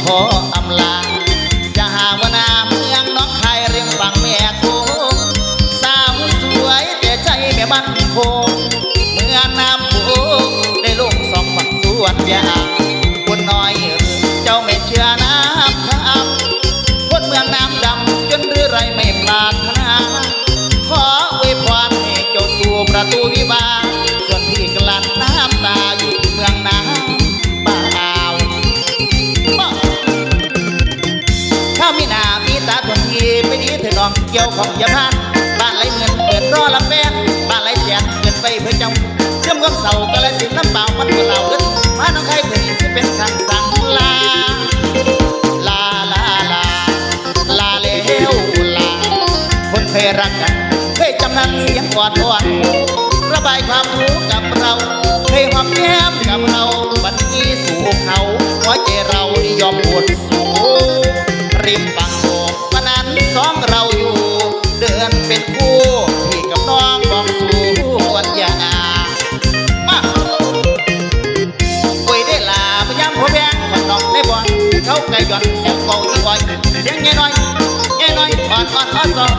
ขออำลาจะหาวนาเมืองน้องคายเรียงฝั่งแม่โคสาวสวยแต่ใจแม่บ้านโคเมื่อน้ำโขงได้ลงสองฝั่งสวนยาคนน้อยเจ้าไม่เชื่อน้ำคำคนเมืองน้ำดำจนหรือไรไม่ปรารถนาขออวยพรให้เจ้าสู่ประตูวิวาส่วนพี่กลั่นน้ำตาอยู่เมืองน้ำบ่าวข้ามีหน้ามีตาทนทีไปดีเถิดน้องเกี่ยวของยาพานบ้านไรเงินเปิดรอลำแบนบ้านไรแจกเกินไปเพื่อเจ้าเชื่อมกับเสาก็เลยสิน้ำเปล่ามันก็เหล่าขึ้นมาน้องใครถึงจะเป็นสั่งลาลาลาลาลาเลวลาคนเคยรักกันเคยจำนั้นเสียงกอดอ่อนระบายความรู้กับเราเคยหอมแก้มกับเราวันนี้สู่เขาหัวใจเรานิยมปวดสูริมฝั่งโขงวันนั้นสองเราอยู่เดินเป็นคู่พี่กับน้องบอกสู่วันยามาคุยได้ลาพยายามหัวแพงขอนน้องได้บอลเขาไก่หย่อนเสียงเบาอีกบ่อยเสียงแง่น้อยอ่อนอ่อนอ่อน